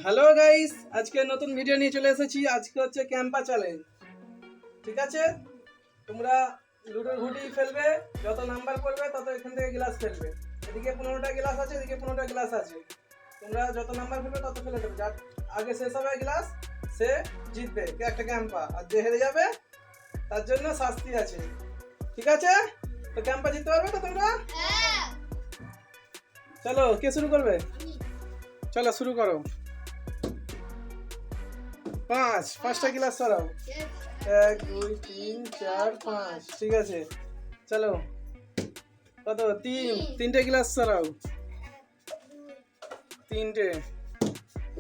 Hello guys, আজকে নতুন video নিয়ে চলে এসেছি। আজকে হচ্ছে ক্যাম্পা চ্যালেঞ্জ। ঠিক আছে, তোমরা লুডোর ঘুটি ফেলবে, যত নাম্বার করবে তত এখান থেকে গ্লাস ফেলবে। এদিকে 15টা গ্লাস আছে, এদিকে 15টা গ্লাস আছে। তোমরা যত নাম্বার ফেলবে তত ফেলে দেবে। যার আগে শেষ হবে গ্লাস সে জিতবে একটা ক্যাম্পা, আর যে হেরে যাবে তার জন্য শাস্তি আছে। ঠিক আছে, তো ক্যাম্পা জিততে পারবে তো তোমরা? চলো, কে শুরু করবে? চলো শুরু করো। পাঁচটা গ্লাস সরাও। 1 2 3 4 5। ঠিক আছে, চলো। কত? তিনটে গ্লাস সরাও। তিনটে।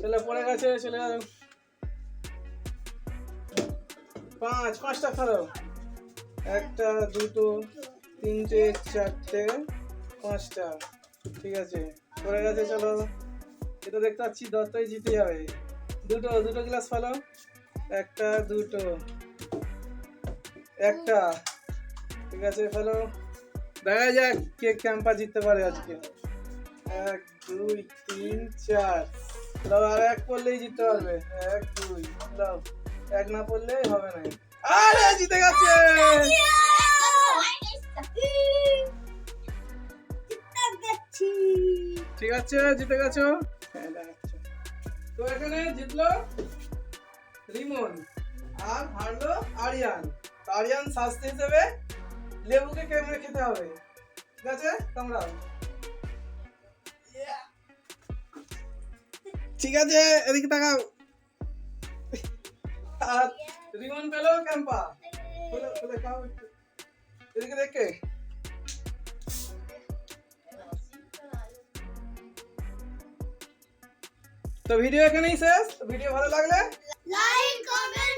চলো, পড়ে গেছে, চলে যাও। পাঁচটা সরাও। একটা, দুটো, তিনটে, চারটে, পাঁচটা। ঠিক আছে, পড়ে গেছে। চলো, এটা দেখতে পাচ্ছি দত্তই জিতে যাবে। দুটো গ্লাস ফেলো। একটা, দুটো, একটা। ঠিক আছে, ফেলো। দেখা যাক কে ক্যাম্পা জিততে পারে আজকে। 1 2 3 4। দাও, আর এক পড়লেই জিততে পারবে। 1 2 দাও, এক না পড়লে হবে না। আরে জিতে গেছে! ঠিক আছে, জিতে গেছো। তো এখানে জিতলো রিমন আর হারলো আরিয়ান। আরিয়ান শাস্তি হিসেবে লেবুকে কেমনে খেতে হবে। ঠিক আছে, তোমরা ঠিক আছে, এদিকে তাকাও। আর রিমন পেলো ক্যাম্পা। খুলে খাও একটু। এদিকে দেখে। তো ভিডিও এখানেই শেষ। ভিডিও ভালো লাগলে লাইক কমেন্ট